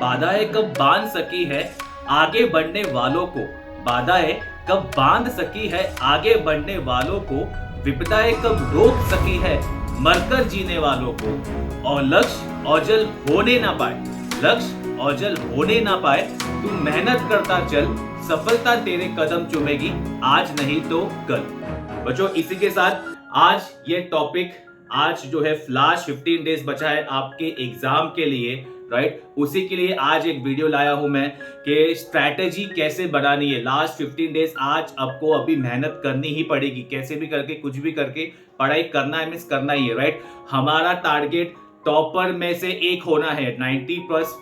बाधाएं कब बांध सकी है आगे बढ़ने वालों को। बाधाएं कब बांध सकी है आगे बढ़ने वालों को। विपदाएं कब रोक सकी है मरकर जीने वालों को। और लक्ष्य ओझल होने ना पाए, लक्ष्य ओझल होने ना पाए। तू मेहनत करता चल, सफलता तेरे कदम चूमेगी, आज नहीं तो कल। बच्चों, इसी के साथ आज ये टॉपिक, आज जो है लास्ट 15 डेज बचा है आपके एग्जाम के लिए, राइट। उसी के लिए आज एक वीडियो लाया हूं मैं कि स्ट्रैटेजी कैसे बनानी है। लास्ट 15 डेज आज आपको अभी मेहनत करनी ही पड़ेगी, कैसे भी करके कुछ भी करके पढ़ाई करना है, मिस करना ही है, राइट। हमारा टारगेट टॉपर में से एक होना है, 90+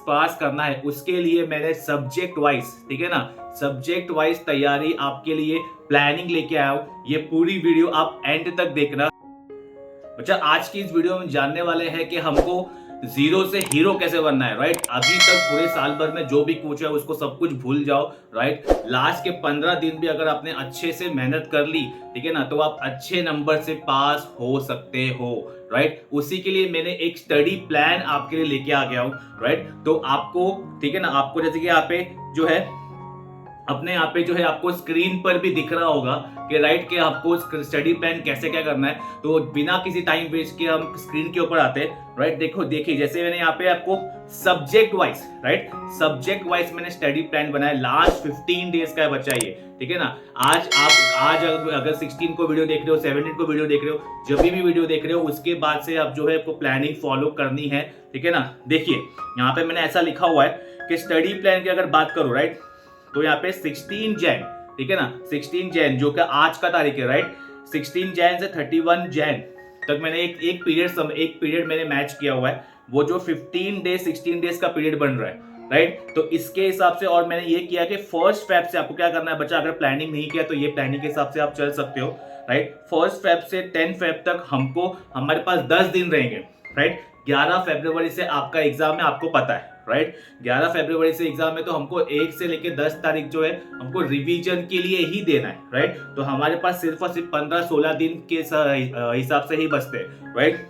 पास करना है। उसके लिए मैंने सब्जेक्ट वाइज, ठीक है ना, सब्जेक्ट वाइज तैयारी आपके लिए प्लानिंग लेके आया हूं। ये पूरी वीडियो आप एंड तक देखना। बच्चा, आज की इस वीडियो में जानने वाले हैं कि हमको जीरो से हीरो कैसे बनना है, राइट। अभी तक पूरे साल भर में जो भी पूछा है उसको सब कुछ भूल जाओ, राइट। लास्ट के 15 दिन भी अगर आपने अच्छे से मेहनत कर ली, ठीक है ना, तो आप अच्छे नंबर से पास हो सकते हो, राइट। उसी के लिए मैंने एक स्टडी प्लान आपके लिए लेके आ गया हूं, राइट। तो आपको, ठीक है ना, आपको जैसे कि यहाँ पे जो है अपने यहाँ पे जो है आपको स्क्रीन पर भी दिख रहा होगा कि राइट कि आपको स्टडी प्लान कैसे क्या करना है। तो बिना किसी टाइम वेस्ट के हम स्क्रीन के ऊपर आते हैं, राइट। देखो, देखिए, जैसे मैंने यहाँ पे आपको subject wise, right, subject wise मैंने स्टडी प्लान बनाया। लास्ट 15 डेज का है बच्चा ये, ठीक है ना। आज अगर 16 को वीडियो देख रहे हो, 17 को वीडियो देख रहे हो, जब भी वीडियो देख रहे हो, उसके बाद से आप जो है आपको प्लानिंग फॉलो करनी है, ठीक है ना। देखिए, यहाँ पे मैंने ऐसा लिखा हुआ है कि स्टडी प्लान की अगर बात करूं, राइट, तो यहाँ पे 16 जैन, ठीक है ना, 16 जैन जो कि आज का तारीख है, राइट। 16 जैन से 31 जैन तक मैंने एक पीरियड मैंने मैच किया हुआ है। वो जो 16 डेज का पीरियड बन रहा है, राइट। तो इसके हिसाब से और मैंने ये किया कि 1 फेब से आपको क्या करना है बच्चा, अगर प्लानिंग नहीं किया तो ये प्लानिंग के हिसाब से आप चल सकते हो, राइट। 1 फेब से 10 फेब तक हमारे पास 10 दिन रहेंगे, राइट। 11 फरवरी से आपका एग्जाम है, आपको पता है, राइट। 11 फरवरी से एग्जाम है, तो हमको 1 से लेकर 10 तारीख जो है हमको रिवीजन के लिए ही देना है, राइट। तो हमारे पास सिर्फ और सिर्फ 15-16 दिन के हिसाब से ही बचते हैं, राइट।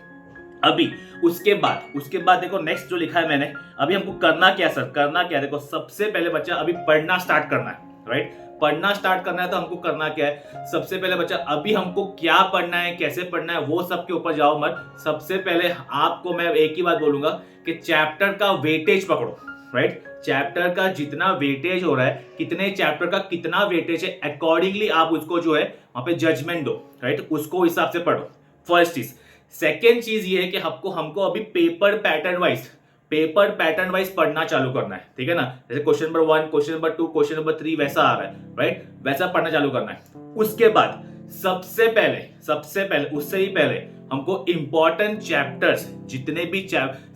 अभी उसके बाद देखो नेक्स्ट जो लिखा है मैंने, अभी हमको करना क्या सर, करना क्या। देखो, सबसे पहले बच्चा अभी पढ़ना स्टार्ट करना है, राइट। पढ़ना स्टार्ट करना है तो हमको करना क्या है, सबसे पहले बच्चा अभी हमको क्या पढ़ना है, कैसे पढ़ना है, वो सब के ऊपर जाओ मत। सबसे पहले आपको मैं एक ही बात बोलूंगा कि चैप्टर का वेटेज पकड़ो, राइट। चैप्टर का जितना वेटेज हो रहा है, कितने चैप्टर का कितना वेटेज है, अकॉर्डिंगली आप उसको जो है वहां पे जजमेंट दो, राइट। उसको हिसाब से पढ़ो, फर्स्ट चीज। सेकेंड चीज ये है कि हमको अभी पेपर पैटर्न वाइज पढ़ना चालू करना है, ठीक है ना। जैसे question number 1, question number 2, question number 3 वैसा आ रहा है, राइट, वैसा पढ़ना चालू करना है। उसके बाद सबसे पहले उससे ही पहले हमको इंपॉर्टेंट चैप्टर्स, जितने भी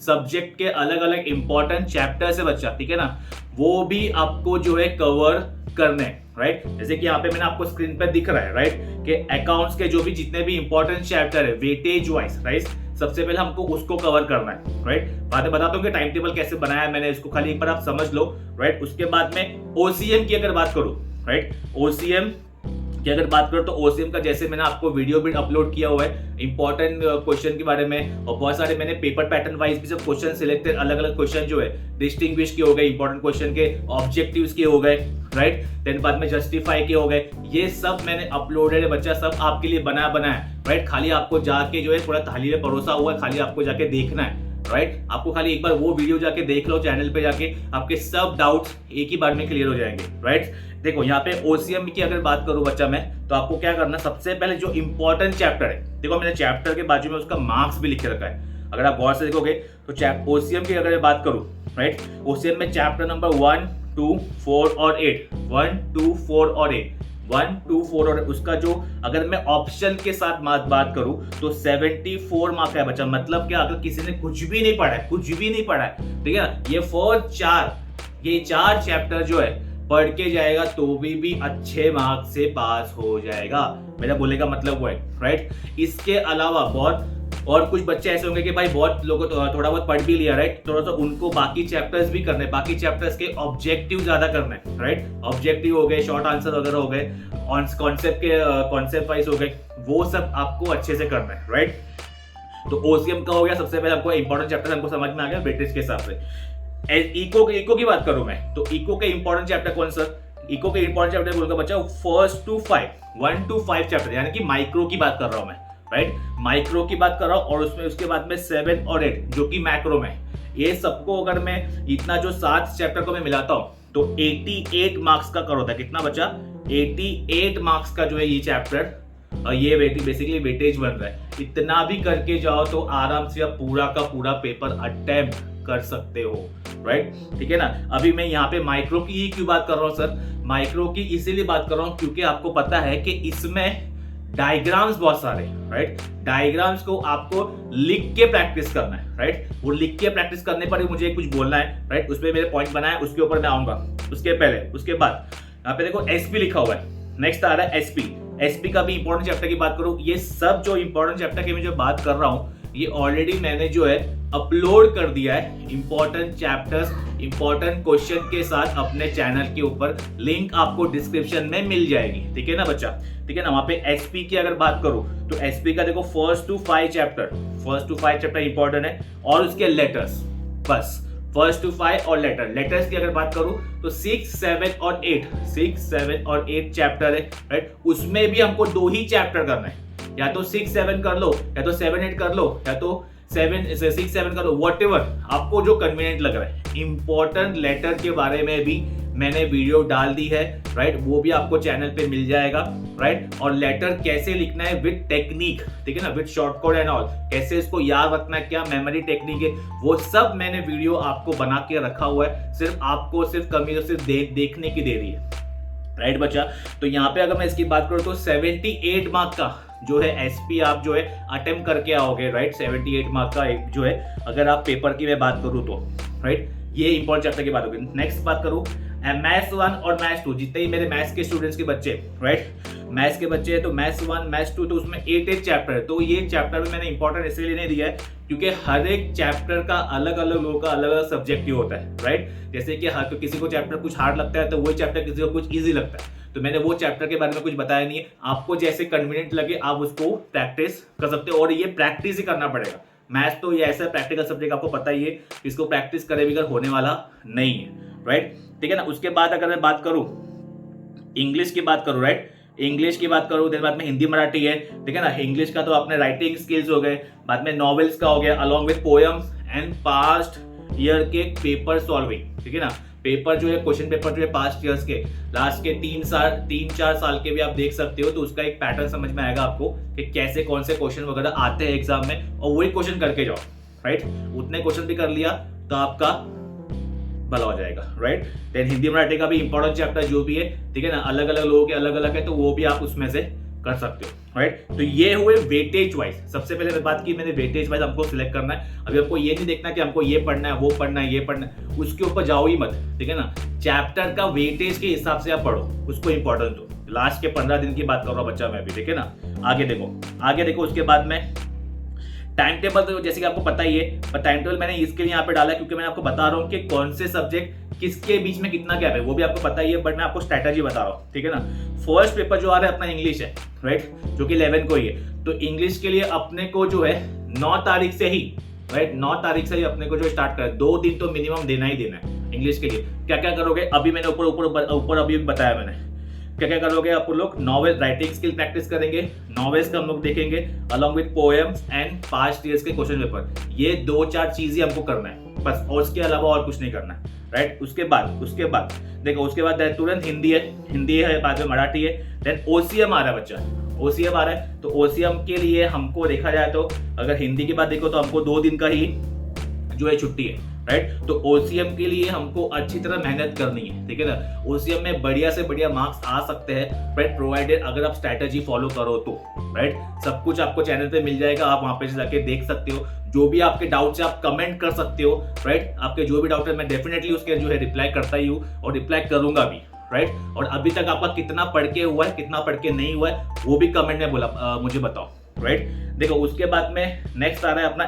सब्जेक्ट के अलग अलग इंपॉर्टेंट चैप्टर्स है बच्चा, ठीक है ना, वो भी आपको जो है कवर करने, राइट। जैसे कि यहाँ पे मैंने आपको स्क्रीन पे दिख रहा है, राइट, कि अकाउंट्स के जो भी जितने भी इंपॉर्टेंट चैप्टर है वेटेज वाइज, राइट, सबसे पहले हमको उसको कवर करना है, राइट। बाद में बताता हूँ कि टाइम टेबल कैसे बनाया है मैंने, इसको खाली एक बार आप समझ लो, राइट। उसके बाद में ओसीएम की अगर बात करूं, राइट, ओसीएम की अगर बात करो तो ओसीएम का जैसे मैंने आपको वीडियो भी अपलोड किया हुआ है इंपॉर्टेंट क्वेश्चन के बारे में, और बहुत सारे मैंने पेपर पैटर्न वाइज भी सब क्वेश्चन सिलेक्टेड, अलग अलग क्वेश्चन जो है डिस्टिंग्विश के हो गए, इंपॉर्टेंट क्वेश्चन के ऑब्जेक्टिव्स के हो गए, राइट। देन बाद में जस्टिफाई के हो गए, ये सब मैंने अपलोडेड है बच्चा, सब आपके लिए बनाया है, राइट। खाली आपको जाके जो है थोड़ा थाली में परोसा हुआ है, खाली आपको जाके देखना है, राइट। आपको खाली एक बार वो वीडियो जाके देख लो, चैनल पे जाके आपके सब डाउट्स एक ही बार में क्लियर हो जाएंगे, राइट। देखो, यहाँ पे ओसीएम की अगर बात करूं बच्चा मैं, तो आपको क्या करना, सबसे पहले जो इंपॉर्टेंट चैप्टर है, देखो मैंने चैप्टर के बाजू में उसका मार्क्स भी लिख के रखा है, अगर आप गौर से देखोगे तो ओसीएम की अगर बात करूं, राइट, ओसीएम में चैप्टर नंबर 1, 2, 4 और 8, 1, 2, 4 और 8, 1, 2, 4 और उसका जो अगर मैं ऑप्शन के साथ बात करूं तो 74 मार्क है बच्चा। मतलब क्या, अगर किसी ने कुछ भी नहीं पढ़ा है, ठीक है ना, ये 4 चैप्टर जो है पढ़ के जाएगा तो भी अच्छे मार्क्स से पास हो जाएगा। मेरा बोलने का मतलब वो है, राइट। इसके अलावा बहुत और कुछ बच्चे ऐसे होंगे कि भाई बहुत लोगों तो थोड़ा बहुत पढ़ भी लिया, राइट, थोड़ा सा उनको बाकी चैप्टर्स भी करने, बाकी चैप्टर्स के ऑब्जेक्टिव ज्यादा करने, राइट। ऑब्जेक्टिव हो गए, शॉर्ट आंसर वगैरह हो गए, कॉन्सेप्ट वाइज हो गए, वो सब आपको अच्छे से करना है, राइट। तो ओसीएम का हो गया, सबसे पहले आपको इंपॉर्टेंट चैप्टर हमको समझ में आ गया वेटेज के हिसाब से। इको की बात करूं मैं तो इको के इंपॉर्टेंट चैप्टर कौन सर? इको के इंपॉर्टेंट चैप्टर बोलूंगा बच्चा 1 to 5 चैप्टर, यानी कि माइक्रो की बात कर रहा हूं मैं, राइट? माइक्रो की बात कर रहा हूं और उसमें उसके बाद में 7 और 8 जो कि मैक्रो में। ये सबको अगर मैं इतना जो 7 चैप्टर को मैं मिलाता हूं तो 88 मार्क्स का कर होता है। कितना बच्चा? 88 मार्क्स का जो है ये चैप्टर, ये बेसिकली वेटेज बन रहा है। इतना भी करके जाओ तो आराम से आप पूरा का पूरा पेपर अटेम्प्ट कर सकते हो, राइट? ठीक है ना। अभी मैं यहाँ पे माइक्रो की ही क्यों बात कर रहा हूँ सर? माइक्रो की इसीलिए बात कर रहा हूँ क्योंकि आपको पता है कि इसमें डायग्राम्स बहुत सारे, राइट? डायग्राम्स को आपको लिख के प्रैक्टिस करना है, राइट? वो लिख के प्रैक्टिस करने पर ही मुझे कुछ बोलना है, राइट? उसमें मेरे पॉइंट बनाए, उसके ऊपर मैं आऊंगा। उसके बाद यहाँ पे देखो एसपी लिखा हुआ है। नेक्स्ट आ रहा है एसपी का भी इंपॉर्टेंट चैप्टर की बात करूं, ये सब जो इंपॉर्टेंट चैप्टर की मैं जो बात कर रहा हूं ये ऑलरेडी मैंने जो है अपलोड कर दिया है इंपॉर्टेंट चैप्टर्स इंपॉर्टेंट क्वेश्चन के साथ अपने चैनल के ऊपर। लिंक आपको डिस्क्रिप्शन में मिल जाएगी, ठीक है ना बच्चा? ठीक है ना। वहां पे एसपी की अगर बात करूं तो एसपी का देखो 1 to 5 चैप्टर इंपॉर्टेंट है और उसके लेटर्स, बस 1 to 5 और लेटर्स की अगर बात करूं तो 6, 7 और 8 चैप्टर है, राइट? उसमें भी हमको 2 ही चैप्टर करना है, या तो 6, 7 कर लो, या तो 7, 8 कर लो, या तो 6, 7 कर लो, व्हाटएवर आपको जो कन्वीनियंट लग रहा है। इंपॉर्टेंट लेटर के बारे में भी मैंने वीडियो डाल दी है, राइट? वो भी आपको चैनल पे मिल जाएगा, राइट? और लेटर कैसे लिखना है विद टेक्निक, ठीक है ना, with short code and all, कैसे इसको याद रखना है, क्या मेमोरी टेक्निक है, वो सब मैंने वीडियो आपको बना के रखा हुआ है। सिर्फ आपको सिर्फ देखने की देरी है, राइट बच्चा? तो यहाँ पे अगर मैं इसकी बात करूँ तो 78 मार्क का जो है एसपी आप जो है अटेम्प्ट करके आओगे, राइट? 78 मार्क का जो है अगर आप पेपर की मैं बात करूँ तो, राइट? ये इंपॉर्टेंट चैप्टर की बात होगी। नेक्स्ट बात करूँ मैथ्स 1 और मैथ्स 2, जितने ही मेरे मैथ्स के स्टूडेंट्स के बच्चे, राइट? मैथ्स के बच्चे हैं तो मैथ्स 1 मैथ्स 2 तो उसमें 8 चैप्टर है। तो ये चैप्टर में मैंने इंपॉर्टेंट इसलिए नहीं दिया है क्योंकि हर एक चैप्टर का अलग अलग लोगों का अलग अलग सब्जेक्टिव होता है, राइट? जैसे कि हर तो किसी को चैप्टर कुछ हार्ड लगता है तो वही चैप्टर किसी को कुछ ईजी लगता है, तो मैंने वो चैप्टर के बारे में कुछ बताया नहीं है। आपको जैसे कन्वीनियंट लगे आप उसको प्रैक्टिस कर सकते हो और ये प्रैक्टिस ही करना पड़ेगा। मैथ्स तो ये ऐसा प्रैक्टिकल सब्जेक्ट आपको पता ही है, इसको प्रैक्टिस करे बगैर होने वाला नहीं है, राइट? ठीक है ना। उसके बाद अगर मैं बात करूं इंग्लिश की बात करूं, राइट? इंग्लिश की बात करूं, देन बाद में हिंदी मराठी है, ठीक है ना। इंग्लिश का तो अपने राइटिंग स्किल्स हो गए, बाद में नॉवेल्स का हो गया along with poems and past year के पेपर सॉल्विंग, ठीक है ना। पेपर जो है क्वेश्चन पेपर जो है पास्ट ईयर्स के लास्ट के 3-4 साल के भी आप देख सकते हो, तो उसका एक पैटर्न समझ में आएगा आपको कि कैसे कौन से क्वेश्चन वगैरह आते हैं एग्जाम में, और वही क्वेश्चन करके जाओ, राइट? उतने क्वेश्चन भी कर लिया तो आपका भला हो जाएगा, राइट? देन हिंदी मराठी का भी इंपॉर्टेंट चैप्टर जो भी है, ठीक है ना, अलग अलग लोगों के अलग अलग है, तो वो भी आप उसमें से कर सकते हो, राइट? तो ये हुए वेटेज वाइज। सबसे पहले मैं बात की मैंने वेटेज वाइज हमको सिलेक्ट करना है। अभी हमको ये नहीं देखना कि हमको ये पढ़ना है वो पढ़ना है ये पढ़ना है, उसके ऊपर जाओ ही मत, ठीक है ना। चैप्टर का वेटेज के हिसाब से आप पढ़ो, उसको इंपॉर्टेंस दो। लास्ट के 15 दिन की बात कर रहा हूँ बच्चा मैं भी, ठीक है ना। आगे देखो उसके बाद में टाइम टेबल, तो जैसे कि आपको पता ही है, पर टाइम टेबल मैंने इसके लिए यहाँ पे डाला है क्योंकि मैंने आपको बता रहा हूँ कि कौन से सब्जेक्ट किसके बीच में कितना गैप है, वो भी आपको पता ही है, बट मैं आपको स्ट्रैटेजी बता रहा हूँ, ठीक है ना। फर्स्ट पेपर जो आ रहा है अपना इंग्लिश है, राइट, जो कि 11 को ही है। तो इंग्लिश के लिए अपने को जो है 9 तारीख से ही, राइट, 9 तारीख से ही अपने को जो स्टार्ट कर 2 दिन तो मिनिमम देना ही देना है इंग्लिश के लिए। क्या क्या करोगे अभी मैंने ऊपर अभी बताया मैंने, क्या क्या करोगे आप लोग। नॉवेल राइटिंग स्किल प्रैक्टिस करेंगे, नॉवेल्स का हम लोग देखेंगे along with poems and past years के क्वेश्चन पेपर। ये 2-4 चीजें हमको करना है बस, और उसके अलावा और कुछ नहीं करना है, राइट। उसके बाद देखो, उसके बाद तुरंत हिंदी है, बाद में मराठी है, देन ओसीएम आ रहा है बच्चा, ओसीएम आ रहा है। तो ओसीएम के लिए हमको देखा जाए तो अगर हिंदी की बात देखो तो हमको 2 दिन का ही जो है छुट्टी है, राइट। तो ओसीएम के लिए हमको अच्छी तरह मेहनत करनी है, ठीक है ना। ओसीएम में बढ़िया से बढ़िया मार्क्स आ सकते हैं, राइट, प्रोवाइडेड अगर आप स्ट्रैटेजी फॉलो करो तो, राइट। सब कुछ आपको चैनल पे मिल जाएगा, आप वहां पे जाके देख सकते हो। जो भी आपके डाउट्स है आप कमेंट कर सकते हो, राइट। आपके जो भी डाउट है मैं डेफिनेटली उसके जो है रिप्लाई करता ही हूँ और रिप्लाई करूंगा भी, राइट। और अभी तक आपका कितना पढ़ के हुआ है, कितना पढ़ के नहीं हुआ है, वो भी कमेंट में मुझे बताओ, राइट। देखो उसके बाद में नेक्स्ट आ रहा है अपना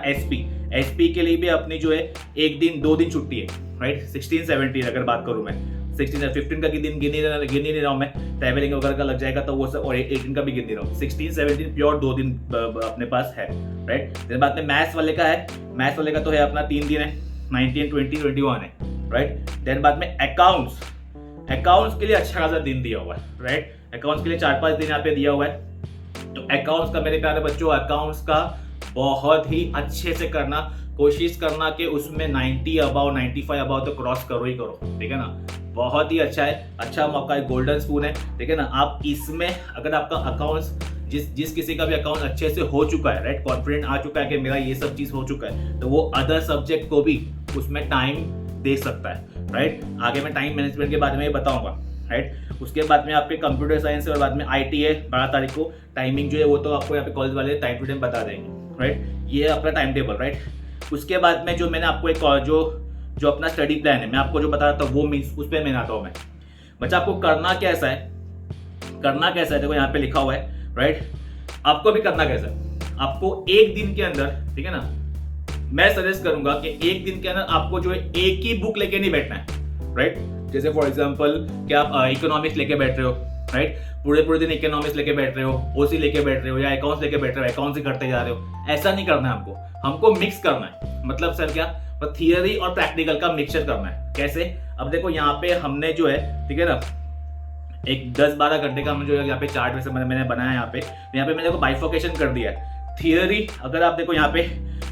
एसपी के लिए भी अपनी जो है 1 दिन 2 दिन छुट्टी है, राइट। 16-17 अगर बात करूं मैं 16-15 का दिन गिन नहीं रहा हूं मैं, ट्रैवलिंग वगैरह का लग जाएगा तो वो सब, और 18 का भी गिन नहीं रहा हूं। 16-17 प्योर 2 दिन अपने पास है, राइट। फिर बाद में मैथ्स वाले का तो है अपना 3 दिन है, 19, 20, 21 है। राइट। देन बाद में अकाउंट्स, अकाउंट्स के लिए अच्छा खासा दिन दिया हुआ है, राइट। अकाउंट्स के लिए 4-5 दिन यहाँ पे दिया हुआ है। तो अकाउंट्स का मेरे प्यारे बच्चों, अकाउंट्स का बहुत ही अच्छे से करना, कोशिश करना कि उसमें 90 अबाउ 95 अबाउ तो क्रॉस करो ही करो, ठीक है ना। बहुत ही अच्छा है, अच्छा मौका है, गोल्डन स्पून है, ठीक है ना। आप इसमें अगर आपका अकाउंट्स जिस किसी का भी अकाउंट अच्छे से हो चुका है, राइट, कॉन्फिडेंट आ चुका है कि मेरा ये सब चीज हो चुका है, तो वो अदर सब्जेक्ट को भी उसमें टाइम दे सकता है, राइट। आगे मैं टाइम मैनेजमेंट के बारे में बताऊंगा, राइट। उसके बाद में आपके कंप्यूटर साइंस और बाद में IT है 12 तारीख को। टाइमिंग जो है वो तो आपको यहाँ पे कॉलेज वाले टाइम टू टाइम बता देंगे, राइट। ये अपना टाइम टेबल, राइट। उसके बाद में जो मैंने आपको एक जो अपना स्टडी प्लान है मैं आपको जो बता रहा था वो मीन्स उस पर मैं आता हूँ मैं। बच्चा आपको करना कैसा है, देखो यहाँ पे लिखा हुआ है, राइट। आपको भी करना कैसा है, आपको एक दिन के अंदर, ठीक है ना, मैं सजेस्ट करूंगा कि एक दिन के अंदर आपको जो है एक ही बुक लेके नहीं बैठना है, राइट। जैसे फॉर एग्जांपल कि आप इकोनॉमिक्स लेके बैठ रहे हो, राइट, पूरे दिन इकोनॉमिक्स लेके बैठ रहे हो, ओसी लेके बैठ रहे हो या अकाउंट्स लेके बैठ रहे हो, अकाउंट्स ही करते जा रहे हो, ऐसा नहीं करना है हमको मिक्स करना है। मतलब सर क्या, थियरी और प्रैक्टिकल का मिक्सचर करना है। कैसे, अब देखो यहाँ पे हमने जो है, ठीक है ना, एक 10-12 घंटे का हम जो है यहाँ पे चार्ट वैसे मैंने बनाया यहाँ पे मैंने देखो बाइफोकेशन कर दिया है। थियरी अगर आप देखो यहाँ पे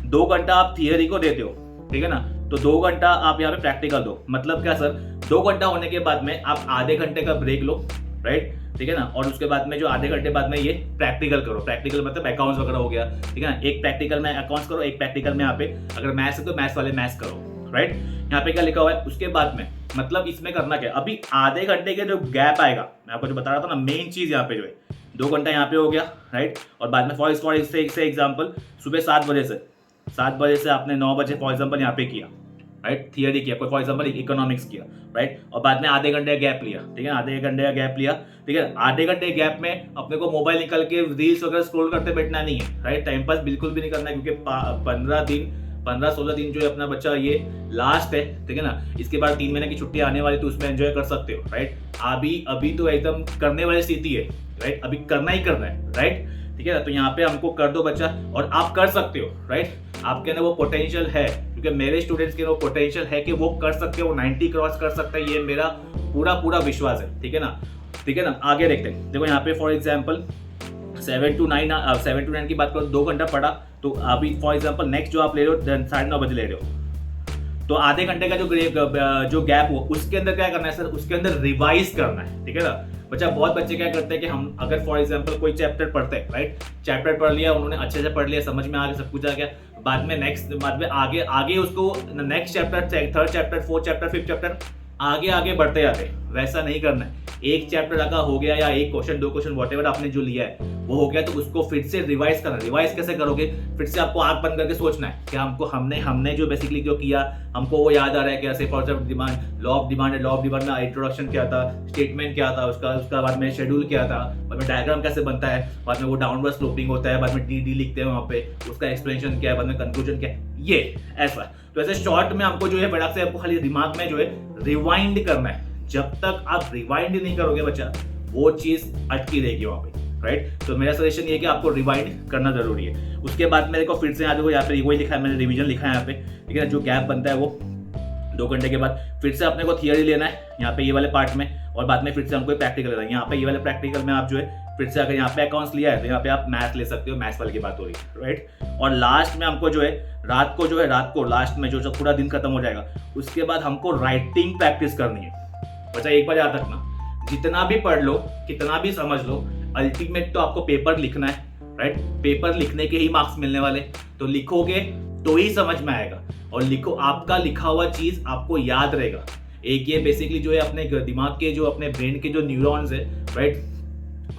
2 घंटा आप थियरी को देते हो, ठीक है ना, तो 2 घंटा आप यहाँ पे प्रैक्टिकल दो। मतलब क्या सर, 2 घंटा होने के बाद में आप आधे घंटे का ब्रेक लो, राइट, ठीक है ना, और उसके बाद में जो आधे घंटे बाद में ये प्रैक्टिकल करो। प्रैक्टिकल मतलब अकाउंट्स वगैरह हो गया, ठीक है ना, एक प्रैक्टिकल में अकाउंट्स करो, एक प्रैक्टिकल में यहाँ पे अगर मैथ्स है तो मैथ्स वाले मैथ्स करो, राइट। यहाँ पे क्या लिखा हुआ है, उसके बाद में मतलब इसमें करना क्या, अभी आधे घंटे के जो गैप आएगा, मैं आपको जो बता रहा था ना, मेन चीज यहाँ पे जो है 2 घंटा यहाँ पे हो गया, राइट। और बाद में फॉर एग्जाम्पल सुबह 7 बजे से आपने 9 बजे फॉर एग्जाम्पल यहाँ पे किया, राइट, थियरी किया, कोई फॉर एग्जाम्पल इकोनॉमिक्स किया, राइट, और बाद में आधे घंटे का गैप लिया, ठीक है, आधे घंटे का गैप लिया, ठीक है। आधे घंटे गैप में अपने को मोबाइल निकल के रील्स वगैरह स्क्रॉल करते बैठना नहीं है, राइट, टाइम पास बिल्कुल भी नहीं करना है, क्योंकि 15-16 दिन जो है अपना बच्चा ये लास्ट है, ठीक है ना। इसके बाद 3 महीने की छुट्टी आने वाली, तो उसमें एंजॉय कर सकते हो, राइट। अभी तो एकदम करने वाली स्थिति है, राइट, अभी करना ही करना है, राइट, ठीक है ना। तो यहाँ पे हमको कर दो बच्चा, और आप कर सकते हो, राइट, आपके अंदर वो पोटेंशियल है, क्योंकि मेरे स्टूडेंट्स के वो पोटेंशियल है कि वो कर सकते हैं, वो 90 क्रॉस कर सकते हैं, ये मेरा पूरा विश्वास है, ठीक है ना। आगे देखते हैं, देखो यहाँ पे फॉर एग्जाम्पल 7 to 9 की बात करो, 2 घंटा पढ़ा, तो अभी फॉर एग्जाम्पल नेक्स्ट जो आप ले रहे हो 9:30 बजे ले रहे हो, तो आधे घंटे का जो गैप हो उसके अंदर क्या करना है सर, उसके अंदर रिवाइज करना है, ठीक है ना। बहुत बच्चे क्या करते हैं कि हम अगर फॉर एग्जाम्पल कोई चैप्टर पढ़ते हैं, राइट, चैप्टर पढ़ लिया उन्होंने, अच्छे से पढ़ लिया, समझ में आ गया, सब कुछ आ गया, बाद में आगे उसको next chapter, 3rd chapter, 4th chapter, 5th chapter आगे बढ़ते जाते। वैसा नहीं करना है। एक चैप्टर अगर हो गया या एक क्वेश्चन 2 क्वेश्चन वॉटेवर आपने जो लिया है वो हो गया, तो उसको फिर से रिवाइज करना। रिवाइज कैसे करोगे, फिर से आपको आंख बंद करके सोचना है कि हमने जो बेसिकली जो किया हमको वो याद आ रहा है। कैसे for demand, law of demand में इंट्रोडक्शन क्या था, स्टेटमेंट क्या था, उसका बाद में शेड्यूल क्या था, बाद में डायग्राम कैसे बनता है, बाद में वो डाउनवर्ड स्लोपिंग होता है, बाद में डी लिखते हैं वहाँ पे, उसका एक्सप्लेनेशन क्या है, बाद में कंक्लूजन क्या है, ये ऐसा। तो ऐसे शॉर्ट में हमको जो है बड़ा से आपको खाली दिमाग में जो है रिवाइंड करना है। जब तक आप रिवाइंड नहीं करोगे बच्चा, वो चीज अटकी रहेगी वहां पे, राइट। तो मेरा सजेशन ये है कि आपको रिवाइंड करना जरूरी है। उसके बाद मेरे को फिर से देखो यहाँ पे वही लिखा है, मैंने रिवीजन लिखा है यहाँ पे, ठीक है। जो गैप बनता है वो 2 घंटे के बाद फिर से अपने को थियरी लेना है यहाँ पे ये वाले पार्ट में, और बाद में फिर से हमको प्रैक्टिकल लेना है। यहाँ पे ये वाले प्रैक्टिकल में आप जो है फिर से अगर यहाँ पे अकाउंट्स लिया है तो यहाँ पे आप मैथ्स ले सकते हो, मैथ्स वाले की बात हो रही है, राइट। और लास्ट में हमको जो है रात को लास्ट में जो पूरा दिन खत्म हो जाएगा, उसके बाद हमको राइटिंग प्रैक्टिस करनी है। बच्चा एक बार याद रखना, जितना भी पढ़ लो, कितना भी समझ लो, अल्टीमेट तो आपको पेपर लिखना है, राइट। पेपर लिखने के ही मार्क्स मिलने वाले, तो लिखोगे तो ही समझ में आएगा, और लिखो, आपका लिखा हुआ चीज आपको याद रहेगा। एक ये बेसिकली जो है अपने दिमाग के जो अपने ब्रेन के जो न्यूरॉन्स है, राइट,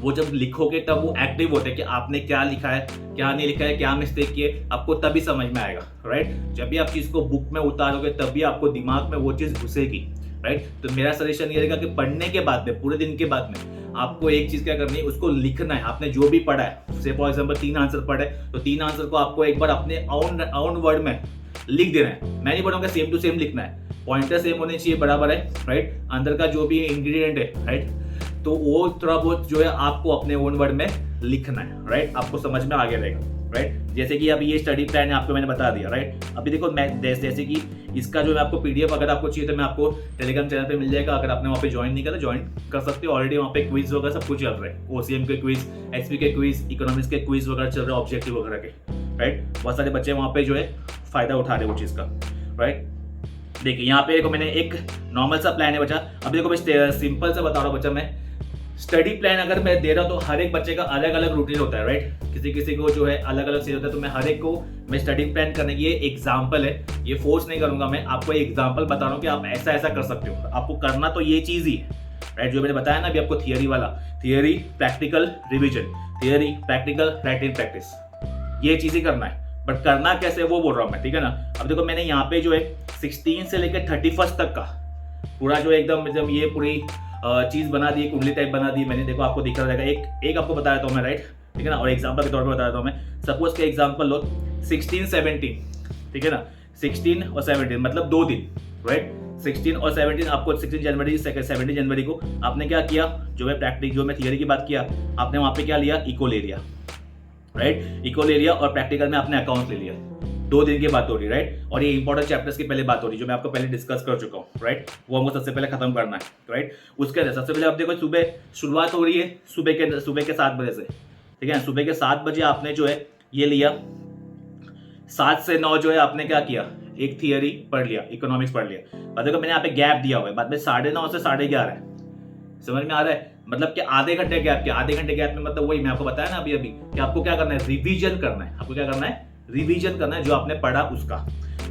वो जब लिखोगे तब वो एक्टिव होते हैं कि आपने क्या लिखा है, क्या नहीं लिखा है, क्या मिस्टेक किए, आपको तभी समझ में आएगा, राइट। जब भी आप चीज को बुक में उतारोगे तभी आपको दिमाग में वो चीज घुसेगी, राइट। तो मेरा सजेशन ये रहेगा कि पढ़ने के बाद में, पूरे दिन के बाद में आपको एक चीज क्या करनी है, उसको लिखना है। आपने जो भी पढ़ा है, से फॉर एग्जाम्पल 3 आंसर पढ़े, तो 3 आंसर को आपको एक बार अपने ऑन वर्ड में लिख देना है। मैं नहीं बोलूंगा सेम टू सेम लिखना है, पॉइंटर सेम होने चाहिए, बराबर है, राइट। अंदर का जो भी इंग्रेडिएंट है, राइट, तो वो थोड़ा बहुत जो है आपको अपने ओन वर्ड में लिखना है, राइट। आपको समझ में आ गया रहेगा, राइट। जैसे कि अभी ये स्टडी प्लान आपको मैंने बता दिया, राइट। अभी देखो मैं जैसे कि इसका जो मैं आपको पीडीएफ अगर आपको चाहिए तो मैं आपको टेलीग्राम चैनल पे मिल जाएगा। अगर आपने वहाँ पे ज्वाइन नहीं करा ज्वाइन कर सकते हो। ऑलरेडी वहाँ पे क्विज वगैरह सब कुछ चल रहा है, ओसीएम के क्विज, एचपी के क्विज, इकोनॉमिक्स के क्विज वगैरह चल रहे हैं, ऑब्जेक्टिव वगैरह के, राइट। बहुत सारे बच्चे वहाँ पे जो है फायदा उठा रहे हैं वो चीज़ का, राइट। देखिए यहाँ पे देखो मैंने एक नॉर्मल सा प्लान है बच्चा। अभी देखो मैं सिंपल सा बता रहा हूँ बच्चा, मैं स्टडी प्लान अगर मैं दे रहा हूँ तो हर एक बच्चे का अलग अलग रूटीन होता है, राइट। किसी किसी को जो है अलग अलग चीज होता है, तो मैं हर एक को मैं स्टडी प्लान करने की ये एग्जाम्पल है, ये फोर्स नहीं करूंगा, मैं आपको एग्जाम्पल बता रहा हूँ कि आप ऐसा ऐसा कर सकते हो। आपको करना तो ये चीज ही है, राइट। जो मैंने बताया ना अभी आपको थियरी वाला, theory practical revision, theory practical writing practice, ये चीज ही करना है। बट करना कैसे वो बोल रहा हूँ मैं, ठीक है ना। अब देखो मैंने यहाँ पे जो है 16 से लेकर 31 तक का पूरा जो एकदम ये पूरी चीज बना दी, कुंडली टाइप बना दी मैंने। देखो आपको दिख रहा रहेगा, एक आपको बता देता हूँ मैं, राइट, ठीक है ना। और एग्जांपल के तौर पर बता देता हूँ मैं। सपोज के एग्जांपल लो 16 17, ठीक है ना। 16 और 17 मतलब 2 दिन, राइट। 16 और 17 आपको 16 जनवरी 17 जनवरी को आपने क्या किया, जो मैं प्रैक्टिस जो मैं थियरी की बात किया, आपने वहाँ पे क्या लिया, इको ले लिया, राइट। इको ले लिया और प्रैक्टिकल में आपने अकाउंट ले लिया। 2 दिन की बात हो रही है, राइट। और ये इंपॉर्टेंट चैप्टर्स की पहले बात हो रही है जो मैं आपको पहले डिस्कस कर चुका हूँ, राइट। वो हमको सबसे पहले खत्म करना है, राइट। उसके अंदर सबसे पहले आप देखो सुबह शुरुआत हो रही है सुबह के 7 बजे से, ठीक है। सुबह के 7 बजे आपने जो है ये लिया, 7 से 9 जो है आपने क्या किया, एक थियरी पढ़ लिया, इकोनॉमिक्स पढ़ लिया। बाद देखो मैंने यहाँ पे गैप दिया हुआ है, बाद में 9:30 से 11:30 है, समझ में आ रहा है। मतलब कि आधे घंटे गैप किया, आधे घंटे गैप में मतलब वही मैं आपको बताया ना अभी कि आपको क्या करना है, रिवीजन करना है। आपको क्या करना है, रिवीजन करना है जो आपने पढ़ा उसका,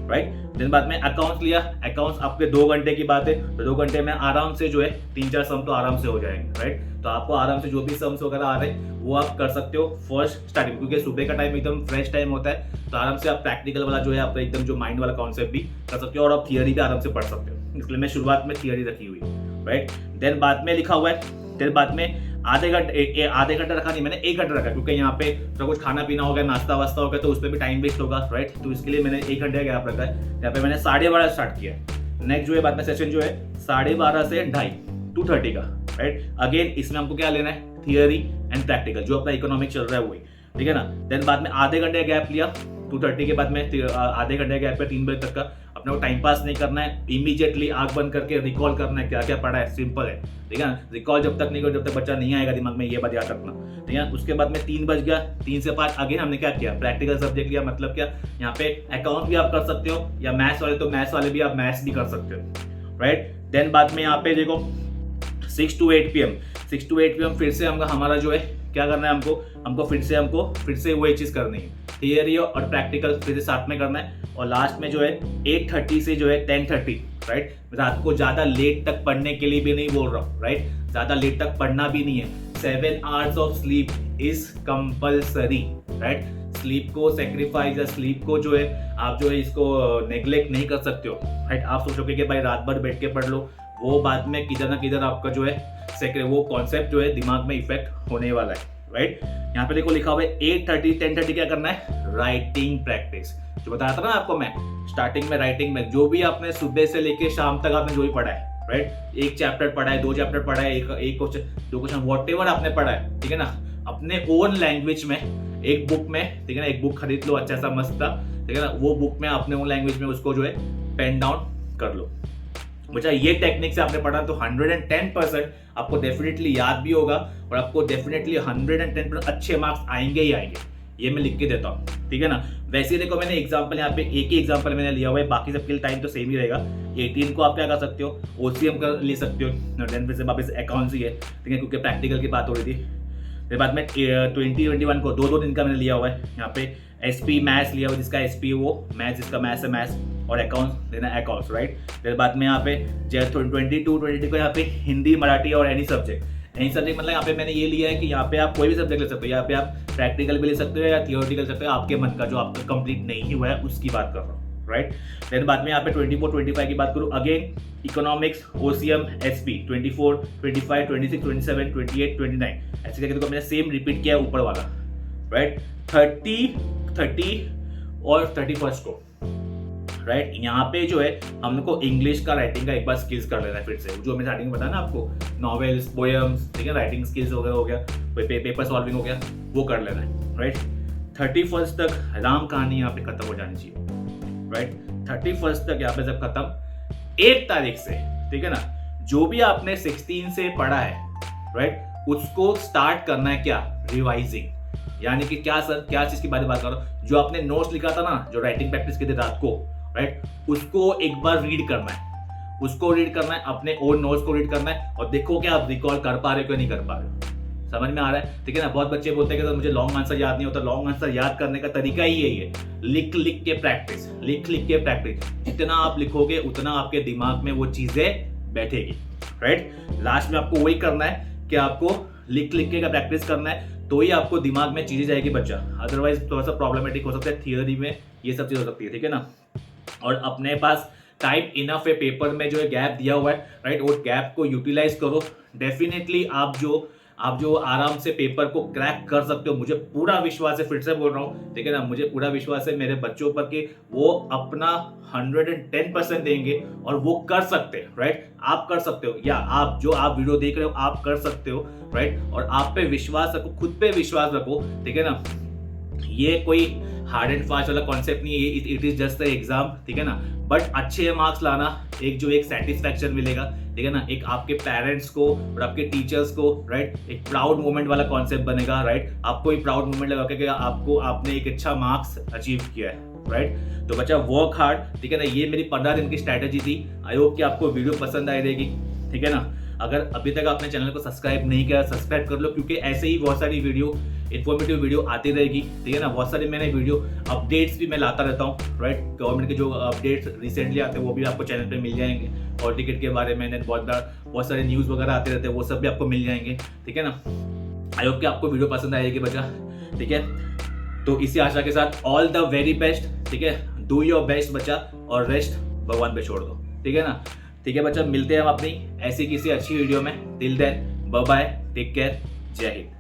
राइट। दिन बाद में अकाउंट्स लिया, अकाउंट्स आपके 2 घंटे की बात है, तो 2 घंटे में आराम से जो है 3-4 सम तो आराम से हो जाएंगे, राइट। तो आपको आराम से जो भी सम्स वगैरह आ रहे हैं वो आप कर सकते हो फर्स्ट स्टार्टिंग, क्योंकि सुबह का टाइम एकदम फ्रेश टाइम होता है। तो आराम से आप प्रैक्टिकल वाला जो है आपका एकदम जो माइंड वाला कॉन्सेप्ट भी कर सकते हो और आप थियरी भी आराम से पढ़ सकते हो। इसलिए मैं शुरुआत में थियरी रखी हुई, राइट। देन बाद में लिखा हुआ है, देन बाद में आधे घंटा रखा नहीं मैंने, 1 घंटा रखा, क्योंकि यहाँ पे तो कुछ खाना पीना हो गया, नाश्ता वास्ता हो गया, तो उस पर भी टाइम वेस्ट होगा, राइट। तो इसके लिए मैंने 1 घंटे का गैप रखा है। यहाँ पे मैंने 12:30 स्टार्ट किया है। नेक्स्ट जो है बाद में सेशन जो है 12:30 से 2:30 का, राइट। अगेन इसमें हमको क्या लेना है, थियरी एंड प्रैक्टिकल, जो अपना इकोनॉमिक चल रहा है वही, ठीक है ना। देन बाद में आधे घंटे का गैप लिया, 2:30 के बाद में आधे घंटे का गैप पे 3 बजे तक का। अपने को टाइम पास नहीं करना है, इमीडिएटली आंख बंद करके रिकॉल करना है क्या क्या पढ़ा है, सिंपल है, ठीक है ना। रिकॉल जब तक नहीं करो जब तक बच्चा नहीं आएगा दिमाग में, ये बात याद रखना, ठीक है। उसके बाद में 3 बज गया, 3 से 5 अगेन हमने क्या किया, प्रैक्टिकल सब्जेक्ट लिया। मतलब क्या, यहाँ पे अकाउंट भी आप कर सकते हो, या मैथ्स वाले तो मैथ्स वाले भी आप मैथ्स भी कर सकते हो, राइट। देन बाद में यहाँ पे देखो 6 to 8 PM फिर से हमारा जो है क्या करना है, हमको फिर से वही चीज करनी है, थियरी और प्रैक्टिकल फिर से साथ में करना है। और लास्ट में जो है 8:30 से जो है 10:30, राइट। रात को ज्यादा लेट तक पढ़ने के लिए भी नहीं बोल रहा हूँ, राइट। ज्यादा लेट तक पढ़ना भी नहीं है। 7 hours of sleep is compulsory, right. Sleep को सेक्रीफाइस या स्लीप को जो है आप जो है इसको नेग्लेक्ट नहीं कर सकते हो, राइट। आप सोचोगे कि भाई रात भर बैठ के पढ़ लो, वो बाद में किधर ना किधर आपका जो है वो कॉन्सेप्ट जो है दिमाग में इफेक्ट होने वाला है, राइट। यहाँ पे देखो लिखा हुआ है 8:30 10:30 क्या करना है, राइटिंग प्रैक्टिस। जो बताया था ना आपको मैं स्टार्टिंग में, राइटिंग में जो भी आपने सुबह से लेके शाम तक आपने जो भी पढ़ा है, राइट। 1 चैप्टर पढ़ा है, 2 चैप्टर पढ़ा है, एक क्वेश्चन 2 क्वेश्चन व्हाटएवर आपने पढ़ा है, ठीक है ना, अपने ओन लैंग्वेज में एक बुक में, ठीक है ना। एक बुक खरीद लो अच्छा सा मस्त था, ठीक है ना। वो बुक में अपने ओन लैंग्वेज में उसको जो है पेन डाउन कर लो। मुझे ये टेक्निक से आपने पढ़ा तो 110% आपको डेफिनेटली याद भी होगा और आपको डेफिनेटली 110% अच्छे मार्क्स आएंगे ही आएंगे। ये मैं लिख के देता हूँ, ठीक है ना। वैसे ही देखो मैंने एग्जांपल यहाँ पे एक ही एग्जांपल मैंने लिया हुआ है, बाकी सबके लिए टाइम तो सेम ही रहेगा। 18 को आप क्या कर सकते हो, OCM कर ले सकते हो, देन फिर से वापस अकाउंट्स ही है, ठीक है, क्योंकि प्रैक्टिकल की बात हो रही थी। फिर बाद में 2021 को 2 दिन का मैंने लिया हुआ है। यहाँ पे SP मैथ्स लिया हुआ, जिसका SP वो मैथ्स, जिसका मैथ्स है मैथ्स, और अकाउंट्स लेना अकाउंट्स, राइट। फिर बाद में यहाँ पे 22 को यहाँ पे हिंदी, मराठी और एनी सब्जेक्ट मतलब यहाँ पे मैंने ये लिया है कि यहाँ पे आप कोई भी सब्जेक्ट ले सकते हो। यहाँ पे आप प्रैक्टिकल भी ले सकते हो या थियोरेटिकल ले सकते हो, आपके मन का जो आपका कंप्लीट नहीं हुआ है उसकी बात कर रहा हूँ, राइट। देन बाद में यहाँ पे 24-25 की बात करूँ, अगेन इकोनॉमिक्स, OCM, SP 24, 25, 26, 27, 28, 29 ऐसे करके तो मैंने सेम रिपीट किया है ऊपर वाला, राइट। 30 और 31 को, राइट। यहाँ पे जो है हमको इंग्लिश का राइटिंग का एक बार स्किल्स कर लेना है फिर से, जो मैं स्टार्टिंग में बताया ना आपको, नॉवेल्स, पोएम्स, ठीक है, राइटिंग स्किल्स हो गया, पेपर सॉल्विंग हो गया, वो कर लेना है, राइट। 31 तक राम कहानी यहाँ पे खत्म हो जानी चाहिए, राइट। 31 तक यहाँ पे सब खत्म। 1 तारीख से, ठीक है ना, जो भी आपने 16 से पढ़ा है, राइट, उसको स्टार्ट करना है क्या, रिवाइजिंग। यानी कि क्या सर, क्या चीज की बात कर रहा हूं, जो आपने नोट्स लिखा था ना, जो राइटिंग प्रैक्टिस की थी रात को, राइट, उसको एक बार रीड करना है, उसको रीड करना है, अपने ओन नोट्स को रीड करना है, और देखो कि आप रिकॉल कर पा रहे हो या नहीं कर पा रहे हो। समझ में आ रहा है, ठीक है ना। बहुत बच्चे बोलते हैं कि सर मुझे लॉन्ग आंसर याद नहीं होता। लॉन्ग आंसर याद करने का तरीका ही यही है, लिख लिख के प्रैक्टिस, लिख लिख के प्रैक्टिस। जितना आप लिखोगे उतना आपके दिमाग में वो चीजें बैठेगी, राइट। लास्ट में आपको वही करना है कि आपको लिख लिख के का प्रैक्टिस करना है, तो ही आपको दिमाग में चीजें जाएगी बच्चा। अदरवाइज थोड़ा सा प्रॉब्लमेटिक हो सकता है, थियोरी में ये सब चीज हो सकती है, ठीक है ना। और अपने पास टाइम इनफ है, पेपर में जो है गैप दिया हुआ है, राइट, वो गैप को यूटिलाइज करो। डेफिनेटली आप जो आराम से पेपर को क्रैक कर सकते हो। मुझे पूरा विश्वास है, फिर से बोल रहा हूँ, ठीक है ना, मुझे पूरा विश्वास है मेरे बच्चों पर कि वो अपना 110% देंगे और वो कर सकते हैं, राइट। आप कर सकते हो, या आप वीडियो देख रहे हो आप कर सकते हो, राइट। और आप पे विश्वास रखो, खुद पे विश्वास रखो, ठीक है ना। ये कोई हार्ड एंड फास्ट वाला कॉन्सेप्ट नहीं है, इट इज जस्ट एग्जाम, ठीक है ना। बट अच्छे मार्क्स लाना, एक सेटिस्फैक्शन मिलेगा, ठीक है ना, एक आपके पेरेंट्स को और आपके टीचर्स को, राइट, एक प्राउड मोमेंट वाला कॉन्सेप्ट बनेगा, राइट। आपको एक प्राउड मोमेंट लगेगा कि आपने एक अच्छा मार्क्स अचीव किया है, राइट। तो बच्चा वर्क हार्ड, ठीक है ना। ये मेरी 15 दिन की स्ट्रैटेजी थी। आई होप कि आपको वीडियो पसंद आई रहेगी, ठीक है ना। अगर अभी तक आपने चैनल को सब्सक्राइब नहीं किया, सब्सक्राइब कर लो, क्योंकि ऐसे ही बहुत सारी वीडियो, इन्फॉर्मेटिव वीडियो आती रहेगी, ठीक है ना। बहुत सारी मैंने वीडियो अपडेट्स भी मैं लाता रहता हूँ, राइट। गवर्नमेंट के जो अपडेट्स रिसेंटली आते हैं वो भी आपको चैनल पे मिल जाएंगे, और टिकट के बारे में बहुत सारे न्यूज़ वगैरह आते रहते हैं, वो सब भी आपको मिल जाएंगे, ठीक है ना। आई होप कि आपको वीडियो पसंद आएगी बच्चा, ठीक है। तो इसी आशा के साथ ऑल द वेरी बेस्ट, ठीक है। डू योर बेस्ट बच्चा, और रेस्ट भगवान पे छोड़ दो, ठीक है ना। ठीक है बच्चा, मिलते हैं हम अपनी ऐसी किसी अच्छी वीडियो में। Till then bye bye, take care, जय हिंद।